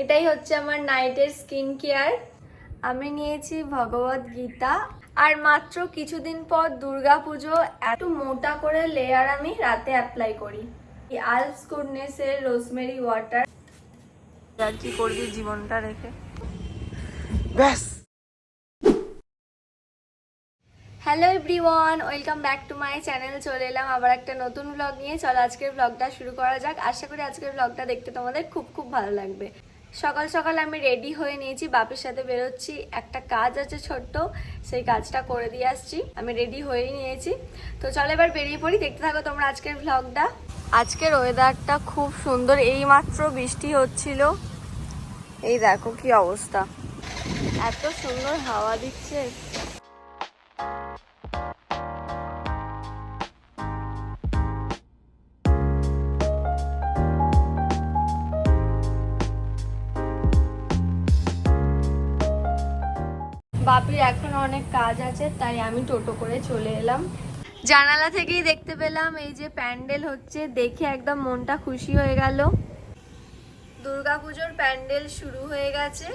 এটাই হচ্ছে আমার নাইটের স্কিন কেয়ার। আমি নিয়েছি ভগবত গীতা, আর মাত্র কিছুদিন পর দুর্গাপুজো। এত মোটা করে লেয়ার আমি রাতে অ্যাপ্লাই করি। আলস গুডনেস এর রোজমেরি ওয়াটার। আর কি করবি জীবনটা রেখে, ব্যাস। Hello everyone, welcome back to my channel. চলে এলাম আবার একটা নতুন ব্লগ নিয়ে। চলো আজকের ব্লগটা শুরু করা যাক। আশা করি আজকের ব্লগটা দেখতে তোমাদের খুব ভালো লাগবে। সকাল সকাল আমি রেডি হয়ে নিয়েছি, বাপের সাথে বেরোচ্ছি। একটা কাজ আছে ছোট্ট, সেই কাজটা করে দিয়ে আসছি। আমি রেডি হয়েই নিয়েছি, তো চলো এবার বেরিয়ে পড়ি। দেখতে থাকো তোমরা আজকের ব্লগটা। আজকের ওয়েদারটা খুব সুন্দর, এই মাত্র বৃষ্টি হচ্ছিল। এই দেখো কি অবস্থা, এত সুন্দর হাওয়া দিচ্ছে। বাপির এখন অনেক কাজ আছে, তাই আমি টোটো করে চলে এলাম। জানালা থেকেই দেখতে পেলাম এই যে প্যান্ডেল হচ্ছে, দেখে একদম মনটা খুশি হয়ে গেল। দুর্গাপুজোর প্যান্ডেল শুরু হয়ে গেছে,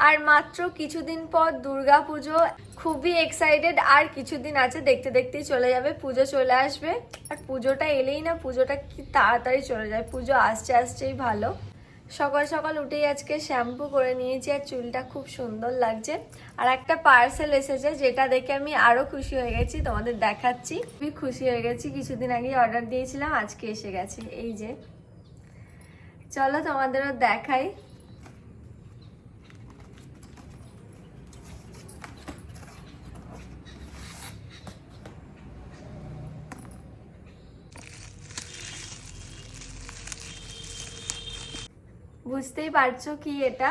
আর মাত্র কিছুদিন পর দুর্গাপুজো। খুবই এক্সাইটেড। আর কিছুদিন আছে, দেখতে দেখতেই চলে যাবে, পুজো চলে আসবে। আর পুজোটা এলেই না, পুজোটা কি তাড়াতাড়ি চলে যায়। পুজো আসতে আসতেই ভালো। সকাল সকাল উঠেই আজকে শ্যাম্পু করে নিয়েছি, আর চুলটা খুব সুন্দর লাগছে। আর একটা পার্সেল এসেছে, যেটা দেখে আমি আরো খুশি হয়ে গেছি, তোমাদের দেখাচ্ছি। খুবই খুশি হয়ে গেছি, কিছুদিন আগেই অর্ডার দিয়েছিলাম, আজকে এসে গেছে। এই যে, চলো তোমাদেরও দেখাই। বুঝতেই পারছো কি এটা।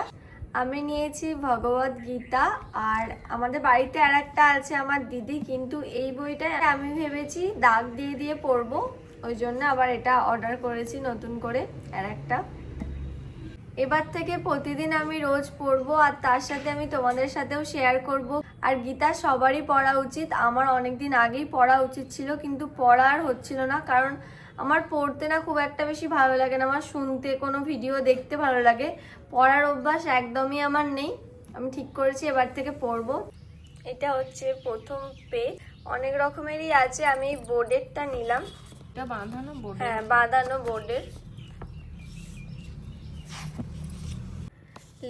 আমি নিয়েছি ভগবত গীতা, আর আমাদের বাড়িতে আর একটা আছে আমার দিদি, কিন্তু এই বইটা আমি ভেবেছি দাগ দিয়ে দিয়ে পড়বো, ওই জন্য আবার এটা অর্ডার করেছি নতুন করে আর একটা। এবার থেকে প্রতিদিন আমি রোজ পড়বো, আর তার সাথে আমি তোমাদের সাথেও শেয়ার করব। আর গীতা সবারই পড়া উচিত। আমার অনেকদিন আগেই পড়া উচিত ছিল, কিন্তু পড়া আর হচ্ছিল না, কারণ আমার পড়তে না খুব একটা বেশি ভালো লাগে না। আমার শুনতে, কোনো ভিডিও দেখতে ভালো লাগে, পড়ার অভ্যাস একদমই আমার নেই। আমি ঠিক করেছি এবার থেকে পড়বো। এটা হচ্ছে প্রথম পেজ, অনেক রকমেরই আছে। আমি বোর্ডেরটা নিলাম। এটা বাঁধানো বোর্ড? হ্যাঁ, বাঁধানো বোর্ডের।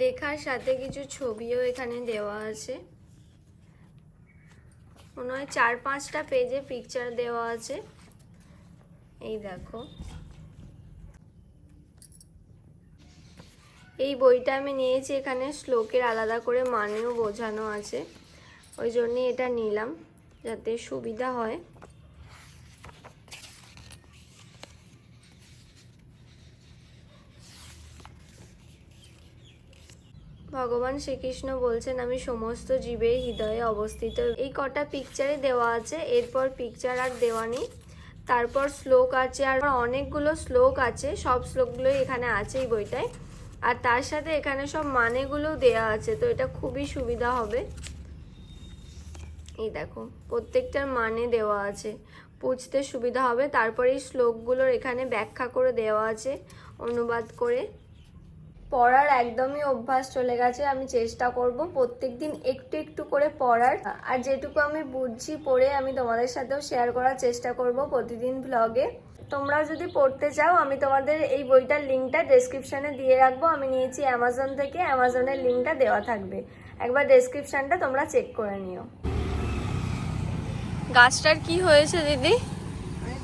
লেখার সাথে কিছু ছবিও এখানে দেওয়া আছে। মনে হয় 4-5টা পেজে পিকচার দেওয়া আছে। এই দেখো, এই বইটা আমি নিয়েছি, এখানে শ্লোকের আলাদা করে মানেও বোঝানো আছে, ওই জন্যই এটা নিলাম, যাতে সুবিধা হয়। ভগবান শ্রীকৃষ্ণ বলছেন, আমি সমস্ত জীবের হৃদয়ে অবস্থিত। এই কটা পিকচারে দেওয়া আছে, এরপর পিকচার আর দেওয়া নেই। তারপর শ্লোক আছে, আর অনেকগুলো শ্লোক আছে, সব শ্লোকগুলোই এখানে আছে এই বইটায়। আর তার সাথে এখানে সব মানেগুলো দেওয়া আছে, তো এটা খুবই সুবিধা হবে। এই দেখো, প্রত্যেকটার মানে দেওয়া আছে, বুঝতে সুবিধা হবে। তারপরে এই শ্লোকগুলোর এখানে ব্যাখ্যা করে দেওয়া আছে, অনুবাদ করে। পড়ার একদমই অভ্যাস চলে গেছে। আমি চেষ্টা করব প্রত্যেকদিন একটু একটু করে পড়ার, আর যেটুকু আমি বুঝছি পড়ে আমি তোমাদের সাথেও শেয়ার করার চেষ্টা করব প্রতিদিন ব্লগে। তোমরা যদি পড়তে চাও, আমি তোমাদের এই বইটার লিঙ্কটা ডেসক্রিপশানে দিয়ে রাখবো। আমি নিয়েছি অ্যামাজন থেকে, অ্যামাজনের লিঙ্কটা দেওয়া থাকবে, একবার ডেসক্রিপশানটা তোমরা চেক করে নিও। গাছটার কি হয়েছে দিদি?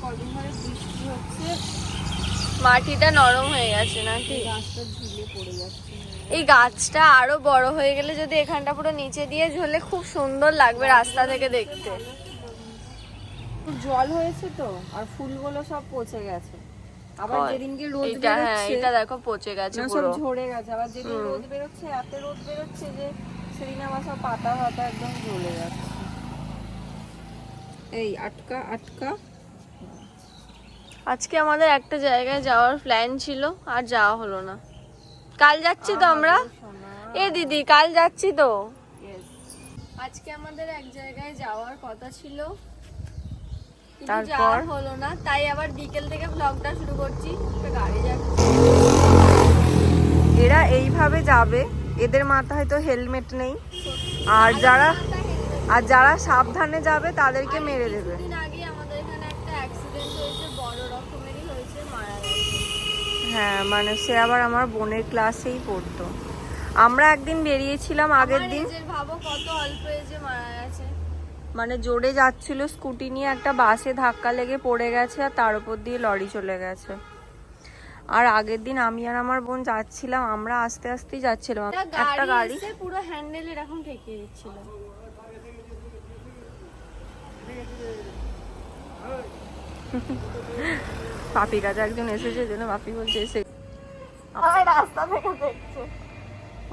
কদিন ধরে বৃষ্টি হচ্ছে, মাটিটা নরম হয়ে গেছে নাকি? গাছটা ঝুলে পড়ে যাচ্ছে। এই গাছটা আরো বড় হয়ে গেলে, যদি এখানটা পুরো নিচে দিয়ে ঝুলে, খুব সুন্দর লাগবে রাস্তা থেকে দেখতে। জল হয়েছে তো, আর ফুলগুলো সব পচে গেছে। আবার যেদিনকে রোদ এটা, হ্যাঁ, বেরোচ্ছে, এটা দেখো পচে গেছে সব পুরো, ঝরে গেছে। আবার যেদিন রোদ বেরোচ্ছে, এত রোদ বেরোচ্ছে যে সেদিন আমার সব পাতা ফাতা একদম জ্বলে যাচ্ছে। এই আটকা আটকা। আজকে আমাদের একটা জায়গায় যাওয়ার প্ল্যান ছিল, আর যাওয়া হলো না। কাল যাচ্ছি তো আমরা। এ দিদি, কাল যাচ্ছি তো। আজকে আমাদের এক জায়গায় যাওয়ার কথা ছিল, কিন্তু যাওয়া হলো না, তাই আবার বিকেল থেকে ব্লগটা শুরু করছি। গাড়ি যাচ্ছে, এইভাবে যাবে, এদের মাথায় হয়তো হেলমেট নেই, আর যারা সাবধানে যাবে তাদেরকে মেরে দেবে। দিন আগে আমাদের এখানে একটা অ্যাক্সিডেন্ট হয়েছে, বড় রকমেরই হয়েছে, মারা গেছে। হ্যাঁ মানে সে আবার আমার বোনের ক্লাসেই পড়তো। আমরা একদিন বেরিয়েছিলাম আগের দিন, ভাবো কত অল্প এজে মারা গেছে। মানে জোরে যাচ্ছিল স্কুটি নিয়ে, একটা বাসে ধাক্কা লেগে পড়ে গেছে আর তার উপর দিয়ে লরি চলে গেছে। আর আগের দিন আমি আর আমার বোন যাচ্ছিলাম, আমরা আস্তে আস্তেই যাচ্ছিলাম, একটা গাড়ি এসে পুরো হ্যান্ডেল এরকম ঠেকিয়ে দিচ্ছিল। পাপির কাছে একজন এসেছে, জন্য পাপি বলছে এসে রাস্তা থেকে দেখছে।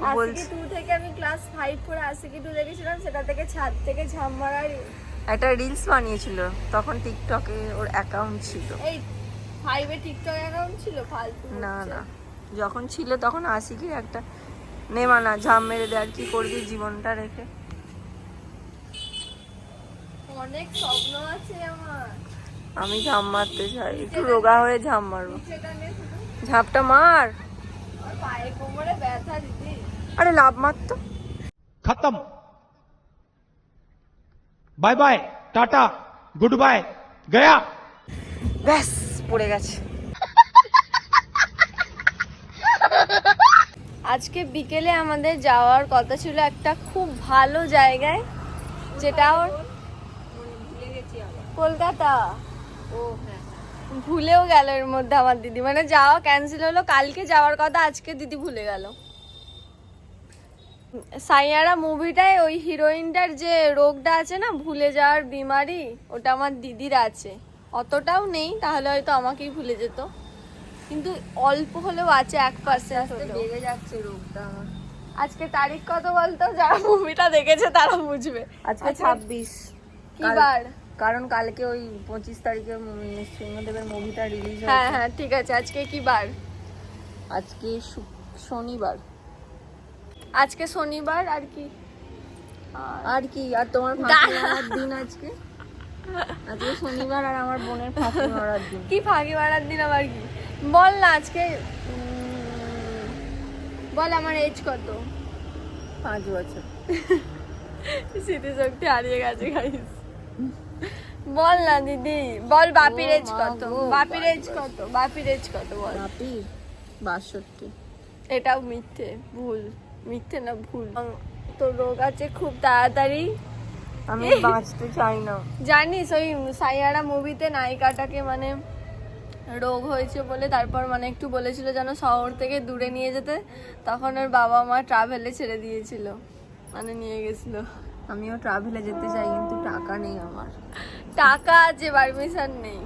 আজকে 2 থেকে আমি ক্লাস 5 পড়ে আজকে 2 দেখেছিলাম, সেটা থেকে ছাদ থেকে ঝাঁপ মারার একটা রিলস বানিয়েছিল, তখন টিকটকে ওর অ্যাকাউন্ট ছিল। এই 5 এ টিকটক অ্যাকাউন্ট ছিল ফালতু? না না, যখন ছিল তখন আশিকি একটা নেমানা ঝাম মেরে দেয়, আর কি করবি জীবনটা রেখে। অনেক স্বপ্ন আছে আমার, আমি ঝাম মারতে চাই, একটু রোগা হয়ে ঝাম মারবো। সেটা নিয়ে শুধু ঝাপটা মার। আর পায়ে কোমরে ব্যথা দিদি। আরে লাভ মারতো। खत्म bye bye tata goodbye गया। ব্যাস পড়ে গেছে। আজকে বিকেলে আমাদের যাওয়ার কথা ছিল একটা খুব ভালো জায়গায়, যেটা ওর কলকাতা। ভুলেও গেল এর মধ্যে আমার দিদি, মানে যাওয়া ক্যান্সেল হলো, কালকে যাওয়ার কথা, আজকে দিদি ভুলে গেল। সাইয়ারা মুভিটায় ওই হিরোইনটার যে রোগটা আছে না, ভুলে যাওয়ার বিমারি, ওটা আমার দিদির আছে। অতটাও নেই, তাহলে হয়তো আমাকেই ভুলে যেত, কিন্তু অল্প হলেও আছে, 1% হলেও। বেড়ে যাচ্ছে রোগটা আমার। আজকে তারিখ কত বলতো? যারা মুভিটা দেখেছে তারা বুঝবে। আজকে 26 কি বার? কারণ কালকে ওই 25 তারিখে সিংহদেবের মুভিটা রিলিজ হ্যাঁ হয়েছে। হ্যাঁ ঠিক আছে। আজকে কি বার? আজকে শনিবার। আজকে শনিবার, আর কি আর কি, আর তোমার ফাঁকি মারার দিন আজকে। আজকে শনিবার আর আমার বোনের ফাঁকি মারার দিন। কি ফাঁকি মারার দিন আবার কি? বল না আজকে, বল আমার এজ কত? 5 বছর। স্মৃতিশক্তি হারিয়ে গেছে গাইস। বল না দিদি, বল বাপির এজ মা কত? গো, বাপির এজ কত? বাপির এজ কত বল? বাপি 62। এটাও মিথ্যে, ভুল। মিথ্যে না, ভুল। তো রোগ আছে খুব তাড়াতাড়ি। আমি বাঁচতে চাই না। জানিস ওই সাইয়ারা মুভিতে নায়িকাটাকে মানে রোগ হয়েছে বলে তারপর মানে একটু বলেছিল যেন শহর থেকে দূরে নিয়ে যেতে, তখন ওর বাবা মা ট্রাভেলে ছেড়ে দিয়েছিল, মানে নিয়ে গেছিল। আমিও ট্রাভেলে যেতে চাই, কিন্তু টাকা নেই আমার। টাকা আছে, পারমিশন নেই।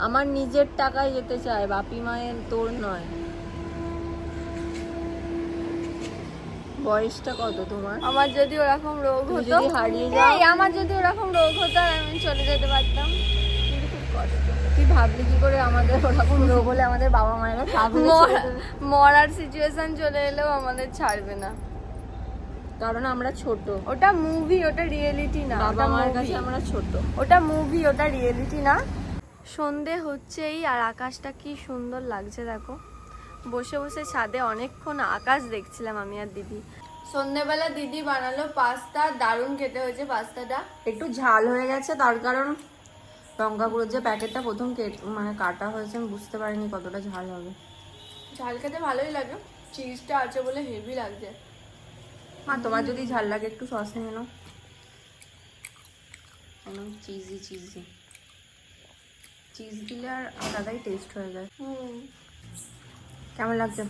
আমার নিজের টাকায় যেতে চাই, বাপি মায়ের, তোর নয়। বয়সটা কত তোমার? আমার যদি ওরকম রোগ তুমি হতো, যদি হারিয়ে যাও? এই আমার যদি ওরকম রোগ হতো আর আমি চলে যেতে পারতাম, কিন্তু খুব কষ্ট। তুই ভাবলি কি করে আমাদের ওরকম রোগ হলে আমাদের বাবা মায়েরা ট্রাভেলে ছেড়ে দেবে? মরার সিচুয়েশন চলে এলেও আমাদের ছাড়বে না, কারণ আমরা ছোট। ওটা মুভি, ওটা রিয়েলিটি না। বাবা ওটা মায়ের movie। কাছে আমরা ছোট। ওটা মুভি, ওটা রিয়েলিটি না। সন্ধে হচ্ছেই আর আকাশটা কি সুন্দর লাগছে দেখো। বসে বসে ছাদে অনেকক্ষণ আকাশ দেখছিলাম আমি আর দিদি। সন্ধেবেলা দিদি বানালো পাস্তা, দারুণ খেতে হয়েছে পাস্তাটা। একটু ঝাল হয়ে গেছে, তার কারণ লঙ্কা গুঁড়োর যে প্যাকেটটা প্রথম মানে কাটা হয়েছে, আমি বুঝতে পারিনি কতটা ঝাল হবে। ঝাল খেতে ভালোই লাগে, চিজটা আছে বলে হেভি লাগছে। মা তোমার যদি ঝাল লাগে একটু সস নিয়ে নাও, চিজি চিজি চিজ দিলে আর আলাদাই টেস্ট হয়ে যায়। কেমন লাগছে?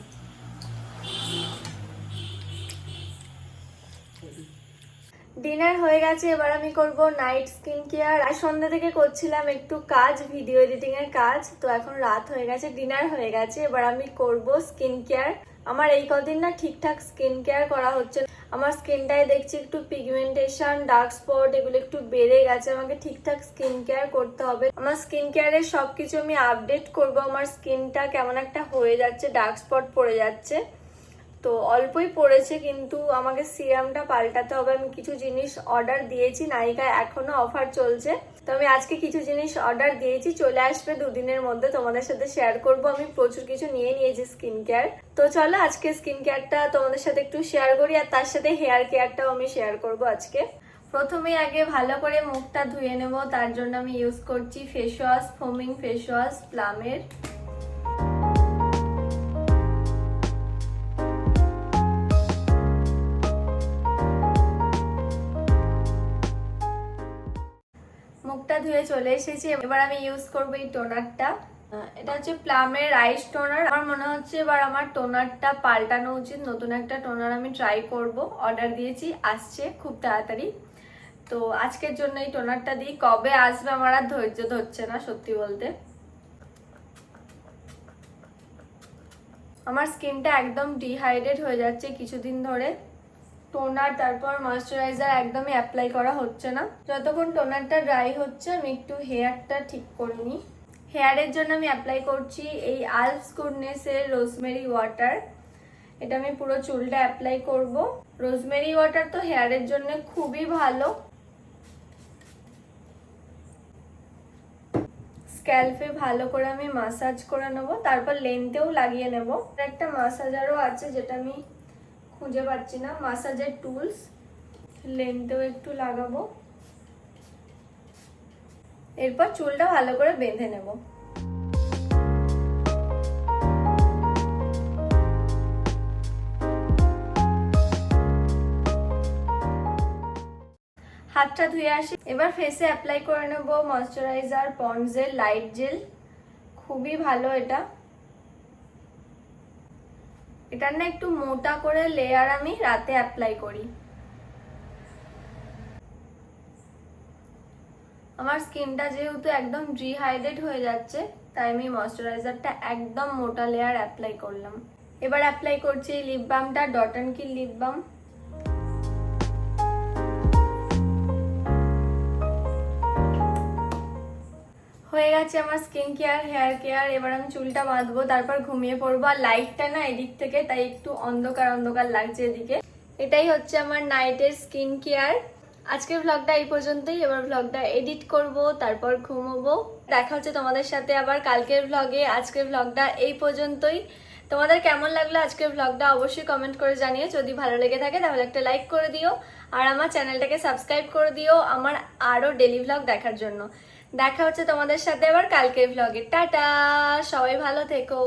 ডিনার হয়ে গেছে, এবার আমি করব নাইট স্কিন কেয়ার। আর সন্ধ্যা থেকে করছিলাম একটু কাজ, ভিডিও এডিটিং এর কাজ। তো এখন রাত হয়ে গেছে, ডিনার হয়ে গেছে, এবার আমি করব স্কিন কেয়ার। আমার এই কদিন না ঠিকঠাক স্কিন কেয়ার করা হচ্ছে। আমার স্কিনটায় দেখছি একটু পিগমেন্টেশন, ডার্ক স্পট এগুলো একটু বেড়ে গেছে, আমাকে ঠিকঠাক স্কিন কেয়ার করতে হবে। আমার স্কিন কেয়ারের সবকিছু আমি আপডেট করব। আমার স্কিনটা কেমন একটা হয়ে যাচ্ছে, ডার্ক স্পট পড়ে যাচ্ছে, তো অল্পই পড়েছে, কিন্তু আমাকে সিরামটা পাল্টাতে হবে। আমি কিছু জিনিস অর্ডার দিয়েছি, নাইকায় এখনো অফার চলছে, তো আমি আজকে কিছু জিনিস অর্ডার দিয়েছি, চলে আসবে 2 দিনের মধ্যে, তোমাদের সাথে শেয়ার করব। আমি প্রচুর কিছু নিয়ে নিয়েছি স্কিন কেয়ার, তো চলো আজকে স্কিন কেয়ারটা তোমাদের সাথে একটু শেয়ার করি, আর তার সাথে হেয়ার কেয়ারটাও আমি শেয়ার করব আজকে। প্রথমে আগে ভালো করে মুখটা ধুয়ে নেব, তার জন্য আমি ইউজ করছি face wash, foaming face wash প্লামের। মুখটা ধুয়ে চলে এসেছি, এবার আমি ইউজ করবো এই টোনারটা। এটা হচ্ছে প্লামের আইস টোনার। আমার মনে হচ্ছে এবার আমার টোনারটা পাল্টানো উচিত, নতুন একটা টোনার আমি ট্রাই করব। অর্ডার দিয়েছি, আসছে খুব তাড়াতাড়ি। তো আজকের জন্য এই টোনারটা দিই, কবে আসবে আমার আর ধৈর্য ধরছে না সত্যি বলতে। আমার স্কিনটা একদম ডিহাইড্রেট হয়ে যাচ্ছে কিছুদিন ধরে। টোনার তারপর ময়শ্চারাইজার একদমই অ্যাপ্লাই করা হচ্ছে না। যতক্ষণ টোনারটা ড্রাই হচ্ছে আমি একটু হেয়ারটা ঠিক করে নিই। হেয়ারের জন্য আমি অ্যাপ্লাই করছি এই আলফস গুডনেসের রোজমেরি ওয়াটার। এটা আমি পুরো চুলটা অ্যাপ্লাই করব। রোজমেরি ওয়াটার তো হেয়ারের জন্য খুবই ভালো। স্ক্যাল্পে ভালো করে আমি মাসাজ করে নেব, তারপর লেন্থেও লাগিয়ে নেব। একটা মাসাজারও আছে যেটা আমি খুঁজে পাচ্ছি না, মাসাজের টুলস। লেন্থেও একটু লাগাবো, এরপর চুলটা ভালো করে বেঁধে নেব। হাতটা ধুয়ে আসি, এবার ফেসে অ্যাপ্লাই করে নেব ময়শ্চারাইজার পন্ডসের লাইট জেল। খুবই ভালো এটা। এটার না একটু মোটা করে লেয়ার আমি রাতে অ্যাপ্লাই করি। আমার স্কিনটা যেহেতু একদম ডিহাইড্রেট হয়ে যাচ্ছে, তাই আমি ময়শ্চারাইজারটা একদম মোটা লেয়ার অ্যাপ্লাই করলাম। এবার অ্যাপ্লাই করছি লিপ বামটা, dot and key lip balm. হয়ে গেছে আমার স্কিন কেয়ার, হেয়ার কেয়ার। এবার আমি চুলটা বাঁধবো, তারপর ঘুমিয়ে পড়বো। আর লাইটটা না এদিক থেকে, তাই একটু অন্ধকার অন্ধকার লাগছে এদিকে। এটাই হচ্ছে আমার নাইটের স্কিন কেয়ার। আজকের ভ্লগটা এই পর্যন্তই। এবার ভ্লগটা এডিট করব, তারপর ঘুমোবো। দেখা হচ্ছে তোমাদের সাথে আবার কালকের ভ্লগে। আজকের ভ্লগটা এই পর্যন্তই। তোমাদের কেমন লাগলো আজকের ভ্লগটা অবশ্যই কমেন্ট করে জানিও। যদি ভালো লেগে থাকে তাহলে একটা লাইক করে দিও, আর আমার চ্যানেলটাকে সাবস্ক্রাইব করে দিও আমার আরো ডেলি ভ্লগ দেখার জন্য। দেখা হচ্ছে তোমাদের সাথে আবার কালকের ভ্লগে। টাটা, সবাই ভালো থেকো।